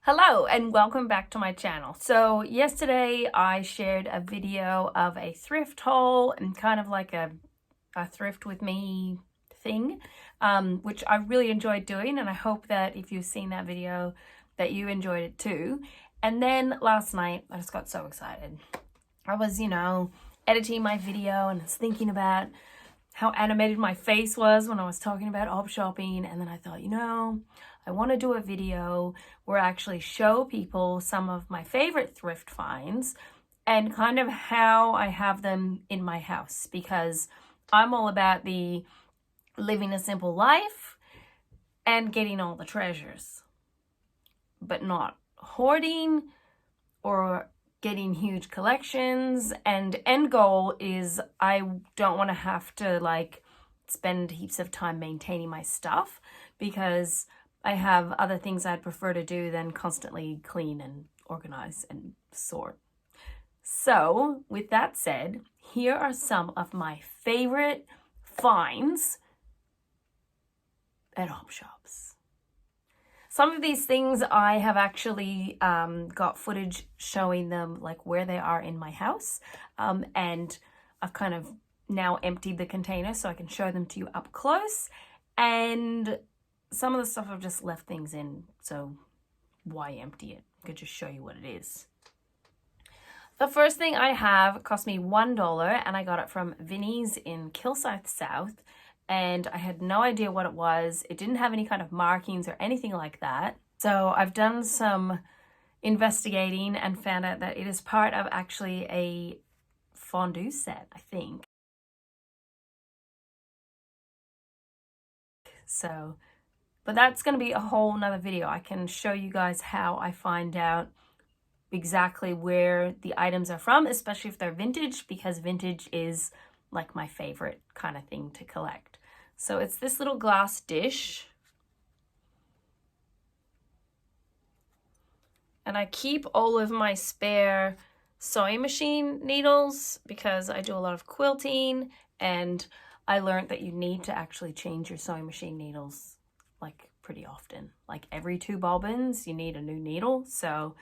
Hello and welcome back to my channel. So yesterday I shared a video of a thrift haul and kind of like a thrift with me thing, which I really enjoyed doing, and I hope that if you've seen that video that you enjoyed it too. And then last night I just got so excited. I was, editing my video and I was thinking about how animated my face was when I was talking about op shopping, and then I thought, I want to do a video where I actually show people some of my favorite thrift finds and kind of how I have them in my house, because I'm all about the living a simple life and getting all the treasures, but not hoarding or getting huge collections. And end goal is I don't want to have to spend heaps of time maintaining my stuff, because I have other things I'd prefer to do than constantly clean and organize and sort. So with that said, here are some of my favorite finds at op shops. Some of these things I have actually got footage showing them, like where they are in my house, and I've kind of now emptied the container so I can show them to you up close. And some of the stuff I've just left things in, so why empty it? I could just show you what it is. The first thing I have cost me $1, and I got it from Vinnie's in Kilsyth South, and I had no idea what it was. It didn't have any kind of markings or anything like that. So I've done some investigating and found out that it is part of actually a fondue set, I think. So, but that's going to be a whole nother video. I can show you guys how I find out exactly where the items are from, especially if they're vintage, because vintage is like my favorite kind of thing to collect. So it's this little glass dish. And I keep all of my spare sewing machine needles because I do a lot of quilting, and I learned that you need to actually change your sewing machine needles like pretty often. Like every 2 bobbins, you need a new needle. So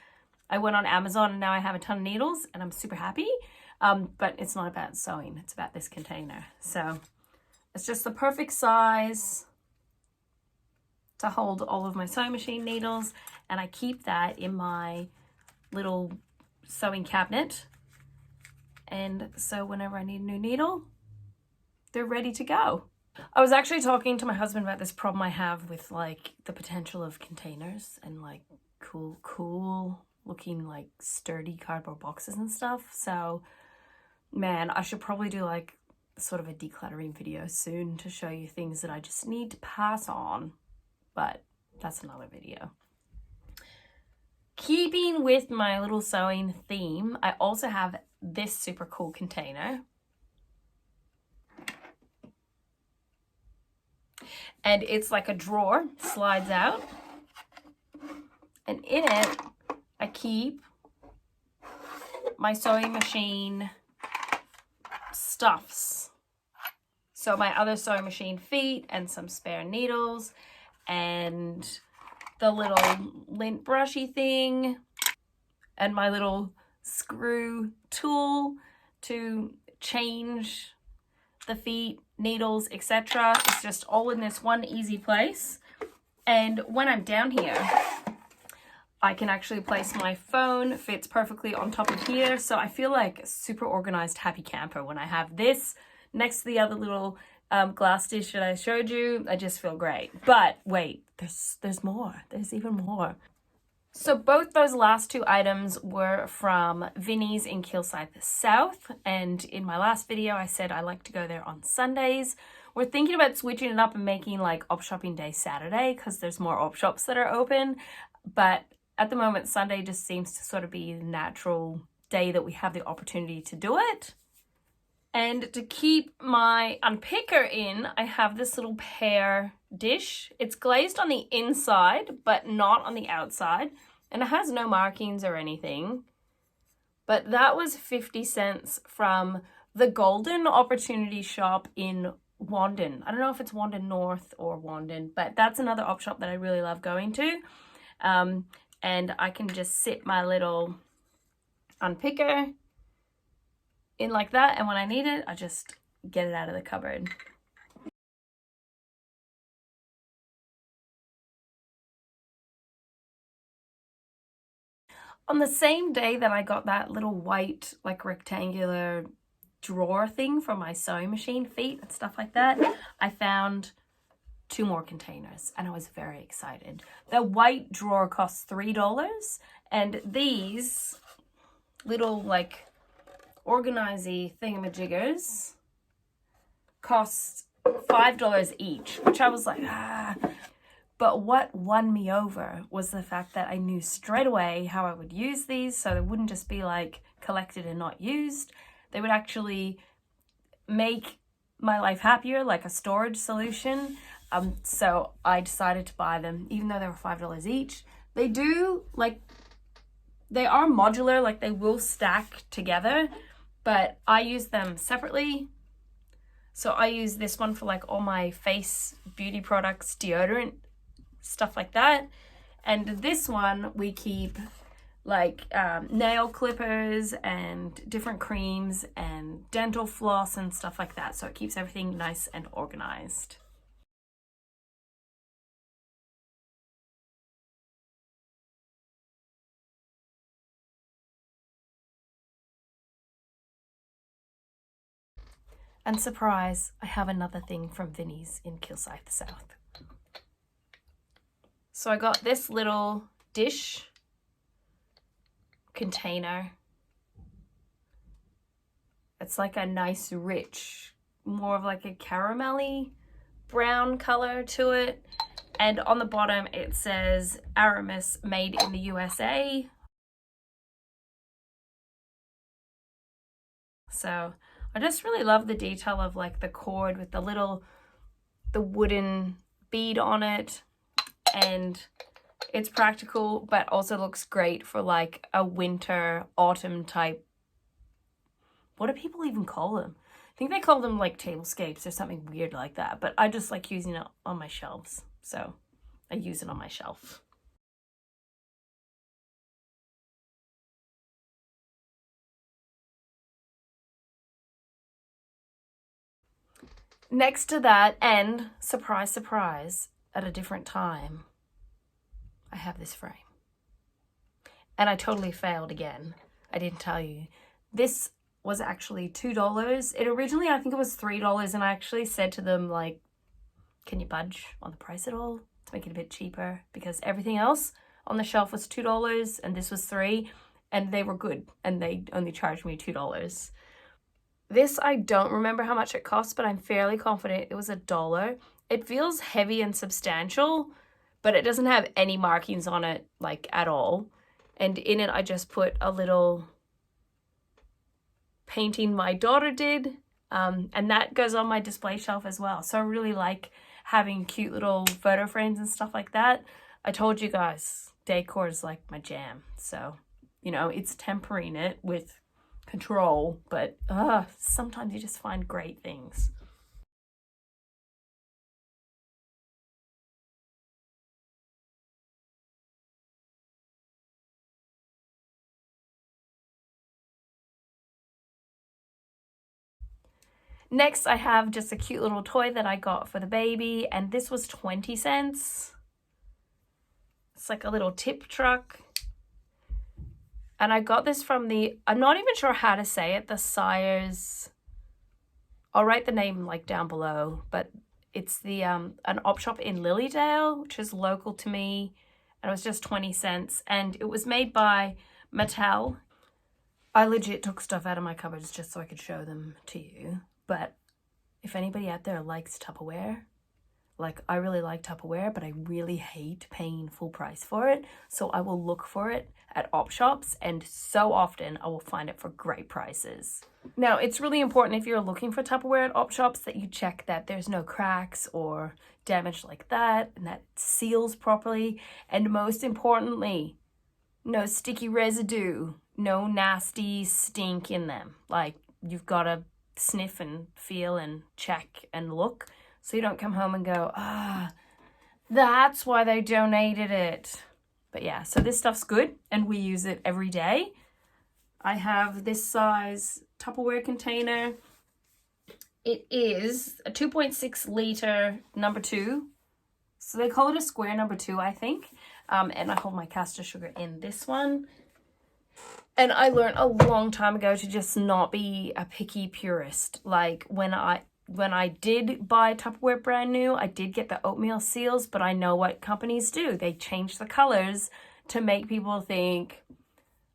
I went on Amazon and now I have a ton of needles and I'm super happy. But it's not about sewing, it's about this container. So it's just the perfect size to hold all of my sewing machine needles, and I keep that in my little sewing cabinet. And so whenever I need a new needle, they're ready to go. I was actually talking to my husband about this problem I have with like the potential of containers and like cool looking like sturdy cardboard boxes and stuff. So man, I should probably do like sort of a decluttering video soon to show you things that I just need to pass on, but that's another video. Keeping with my little sewing theme, I also have this super cool container. And it's like a drawer, slides out. And in it, I keep my sewing machine stuffs. So my other sewing machine feet and some spare needles and the little lint brushy thing and my little screw tool to change the feet, needles, etc. It's just all in this one easy place. And when I'm down here, I can actually place my phone, fits perfectly on top of here. So I feel like a super organized happy camper when I have this next to the other little glass dish that I showed you. I just feel great. But wait, there's more. There's even more. So both those last 2 items were from Vinnie's in Kilsyth South, and in my last video I said I like to go there on Sundays. We're thinking about switching it up and making like op shopping day Saturday because there's more op shops that are open, but at the moment Sunday just seems to sort of be the natural day that we have the opportunity to do it. And to keep my unpicker in, I have this little pear dish. It's glazed on the inside, but not on the outside. And it has no markings or anything. But that was 50 cents from the Golden Opportunity Shop in Wandon. I don't know if it's Wandon North or Wandon, but that's another op shop that I really love going to. and I can just sit my little unpicker in like that, and when I need it, I just get it out of the cupboard. On the same day that I got that little white, like rectangular drawer thing for my sewing machine feet and stuff like that, I found 2 more containers and I was very excited. The white drawer costs $3 and these little like organizy thingamajiggers cost $5 each, which I was like, ah. But what won me over was the fact that I knew straight away how I would use these, so they wouldn't just be like collected and not used. They would actually make my life happier, like a storage solution. So I decided to buy them, even though they were $5 each. They are modular, like they will stack together, but I use them separately. So I use this one for like all my face beauty products, deodorant, stuff like that, and this one we keep like nail clippers and different creams and dental floss and stuff like that, so it keeps everything nice and organized. And surprise, I have another thing from Vinnie's in Kilsyth South. So I got this little dish container. It's like a nice rich, more of like a caramelly brown color to it. And on the bottom it says Aramis, made in the USA. So I just really love the detail of like the cord with the wooden bead on it. And it's practical, but also looks great for like a winter, autumn type. What do people even call them? I think they call them like tablescapes or something weird like that, but I just like using it on my shelves. So I use it on my shelf. Next to that, and surprise, surprise, at a different time, I have this frame. And I totally failed again. I didn't tell you. This was actually $2. It originally, I think it was $3, and I actually said to them, like, can you budge on the price at all to make it a bit cheaper? Because everything else on the shelf was $2 and this was $3, and they were good, and they only charged me $2. This, I don't remember how much it cost, but I'm fairly confident it was $1. It feels heavy and substantial, but it doesn't have any markings on it, like, at all. And in it, I just put a little painting my daughter did, and that goes on my display shelf as well. So I really like having cute little photo frames and stuff like that. I told you guys, decor is like my jam. So, you know, it's tempering it with control, but sometimes you just find great things. Next, I have just a cute little toy that I got for the baby, and this was 20 cents. It's like a little tip truck. And I got this from I'm not even sure how to say it, the Sire's, I'll write the name like down below, but it's an op shop in Lilydale, which is local to me, and it was just 20 cents, and it was made by Mattel. I legit took stuff out of my cupboards just so I could show them to you. But if anybody out there likes Tupperware, like I really like Tupperware, but I really hate paying full price for it. So I will look for it at op shops, and so often I will find it for great prices. Now, it's really important if you're looking for Tupperware at op shops that you check that there's no cracks or damage like that, and that it seals properly. And most importantly, no sticky residue, no nasty stink in them. Like, you've got to sniff and feel and check and look so you don't come home and go, that's why they donated it. But yeah, so this stuff's good and we use it every day. I have this size Tupperware container. It is a 2.6 litre number 2. So they call it a square number 2, I think. And I hold my caster sugar in this one. And I learned a long time ago to just not be a picky purist. Like when I did buy Tupperware brand new, I did get the oatmeal seals, but I know what companies do. They change the colors to make people think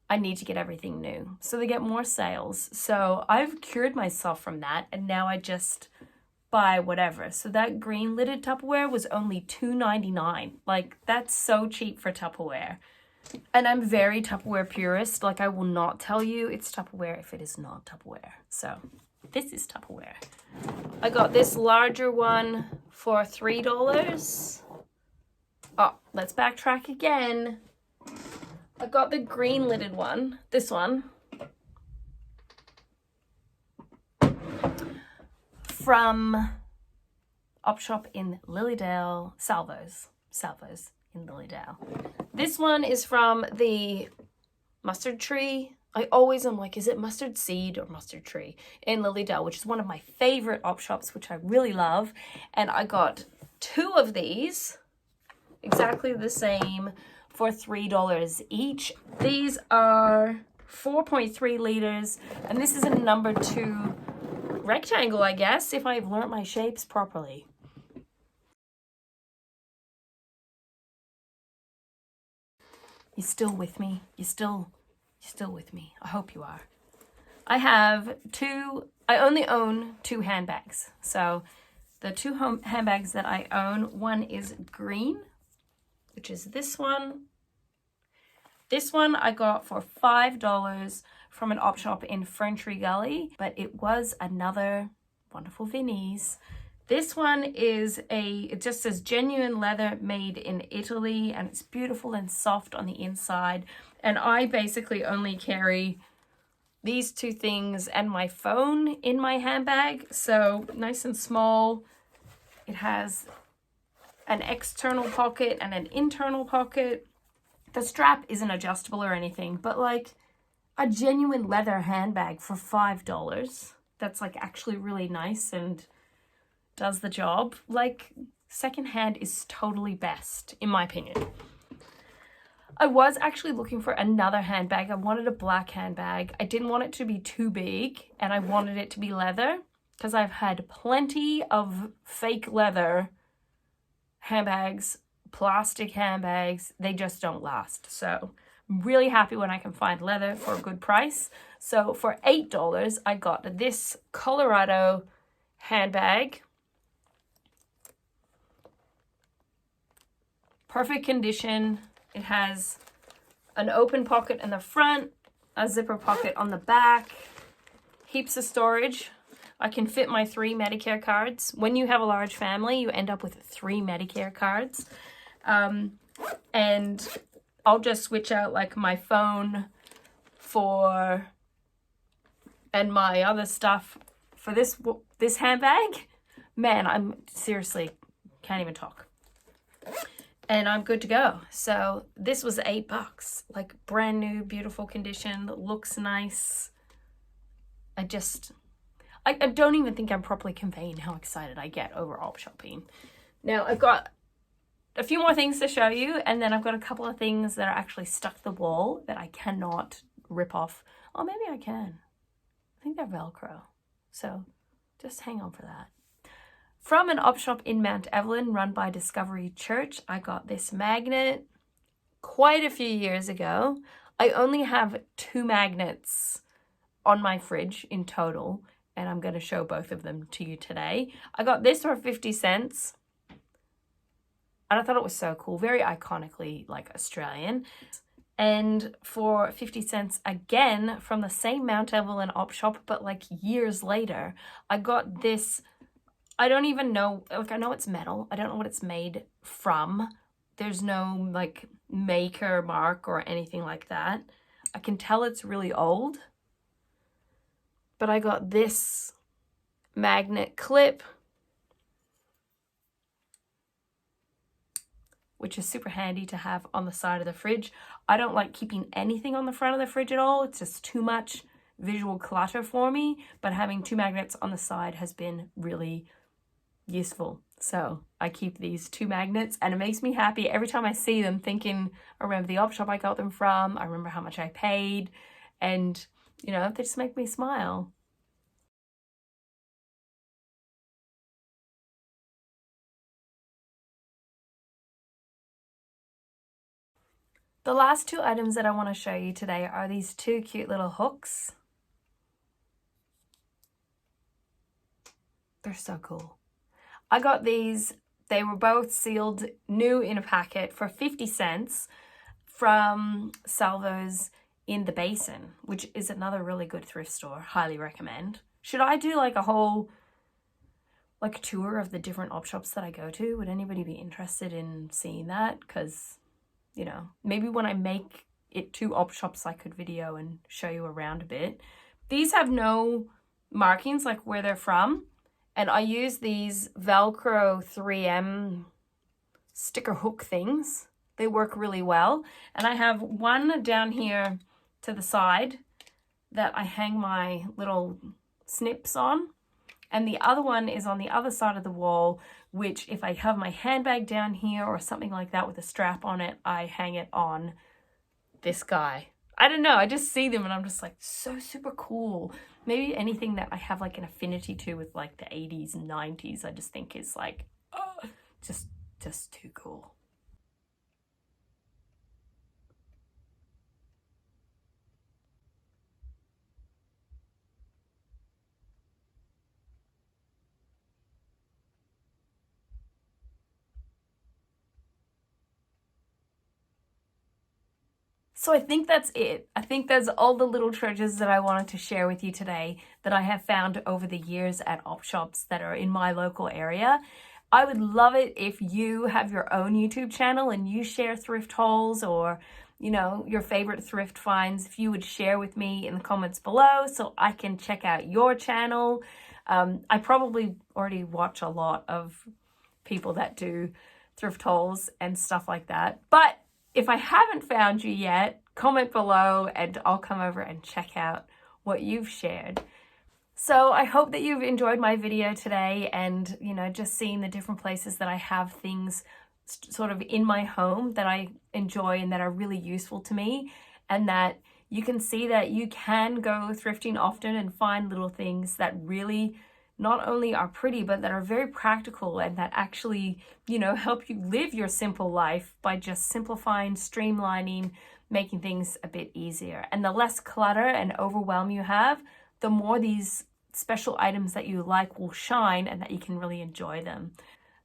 I need to get everything new. So they get more sales. So I've cured myself from that, and now I just buy whatever. So that green lidded Tupperware was only $2.99. Like, that's so cheap for Tupperware. And I'm very Tupperware purist. Like, I will not tell you it's Tupperware if it is not Tupperware. So this is Tupperware. I got this larger one for $3. Oh, let's backtrack again. I got the green lidded one, this one, from Op Shop in Lilydale, Salvos in Lilydale. This one is from the Mustard Tree. I always am like, is it Mustard Seed or Mustard Tree in Lilydale, which is one of my favorite op shops, which I really love. And I got 2 of these, exactly the same, for $3 each. These are 4.3 liters, and this is a number 2 rectangle, I guess, if I've learnt my shapes properly. You still with me? You're still with me. I hope you are. I only own 2 handbags. So the 2 handbags that I own, one is green, which is this one. This one I got for $5 from an op shop in Ferntree Gully, but it was another wonderful Vinnie's. This one is it just says genuine leather made in Italy, and it's beautiful and soft on the inside. And I basically only carry these 2 things and my phone in my handbag. So nice and small. It has an external pocket and an internal pocket. The strap isn't adjustable or anything, but like a genuine leather handbag for $5. That's like actually really nice and does the job. Like, secondhand is totally best, in my opinion. I was actually looking for another handbag. I wanted a black handbag. I didn't want it to be too big, and I wanted it to be leather, because I've had plenty of fake leather handbags, plastic handbags. They just don't last. So I'm really happy when I can find leather for a good price. So for $8, I got this Colorado handbag. Perfect condition. It has an open pocket in the front, a zipper pocket on the back, heaps of storage. I can fit my 3 Medicare cards. When you have a large family, you end up with 3 Medicare cards. And I'll just switch out like my phone and my other stuff for this handbag. Man, I'm seriously can't even talk. And I'm good to go. So this was $8, like brand new, beautiful condition, looks nice. I don't even think I'm properly conveying how excited I get over op shopping. Now I've got a few more things to show you, and then I've got a couple of things that are actually stuck to the wall that I cannot rip off. Oh, maybe I can. I think they're Velcro. So just hang on for that. From an op shop in Mount Evelyn run by Discovery Church, I got this magnet quite a few years ago. I only have 2 magnets on my fridge in total, and I'm going to show both of them to you today. I got this for 50 cents, and I thought it was so cool, very iconically like Australian. And for 50 cents again from the same Mount Evelyn op shop, but like years later, I got this. I don't even know, like I know it's metal. I don't know what it's made from. There's no like maker mark or anything like that. I can tell it's really old. But I got this magnet clip, which is super handy to have on the side of the fridge. I don't like keeping anything on the front of the fridge at all. It's just too much visual clutter for me, but having 2 magnets on the side has been really useful. So I keep these 2 magnets, and it makes me happy every time I see them, thinking I remember the op shop I got them from, I remember how much I paid, and you know, they just make me smile. The last 2 items that I want to show you today are these 2 cute little hooks. They're so cool. I got these, they were both sealed new in a packet for 50 cents from Salvo's in the Basin, which is another really good thrift store. Highly recommend. Should I do like a whole tour of the different op shops that I go to? Would anybody be interested in seeing that? Because, you know, maybe when I make it 2 op shops I could video and show you around a bit. These have no markings like where they're from, and I use these Velcro 3M sticker hook things. They work really well, and I have one down here to the side that I hang my little snips on, and the other one is on the other side of the wall, which if I have my handbag down here or something like that with a strap on it, I hang it on this guy. I don't know, I just see them and I'm just like, so super cool. Maybe anything that I have like an affinity to with like the 80s and 90s, I just think is like, oh, just too cool. So I think that's it. I think that's all the little treasures that I wanted to share with you today that I have found over the years at op shops that are in my local area. I would love it if you have your own YouTube channel and you share thrift hauls or, you know, your favorite thrift finds. If you would share with me in the comments below so I can check out your channel. I probably already watch a lot of people that do thrift hauls and stuff like that. But if I haven't found you yet, comment below and I'll come over and check out what you've shared. So I hope that you've enjoyed my video today and, you know, just seeing the different places that I have things sort of in my home that I enjoy and that are really useful to me, and that you can see that you can go thrifting often and find little things that really not only are pretty, but that are very practical and that actually, you know, help you live your simple life by just simplifying, streamlining, making things a bit easier. And the less clutter and overwhelm you have, the more these special items that you like will shine and that you can really enjoy them.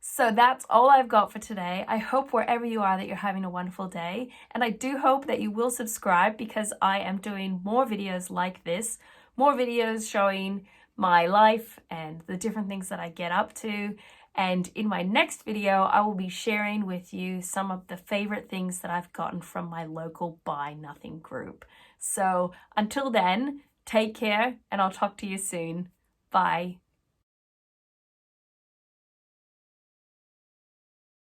So that's all I've got for today. I hope wherever you are that you're having a wonderful day. And I do hope that you will subscribe because I am doing more videos like this, more videos showing my life and the different things that I get up to. And in my next video, I will be sharing with you some of the favorite things that I've gotten from my local Buy Nothing group. So until then, take care and I'll talk to you soon. Bye.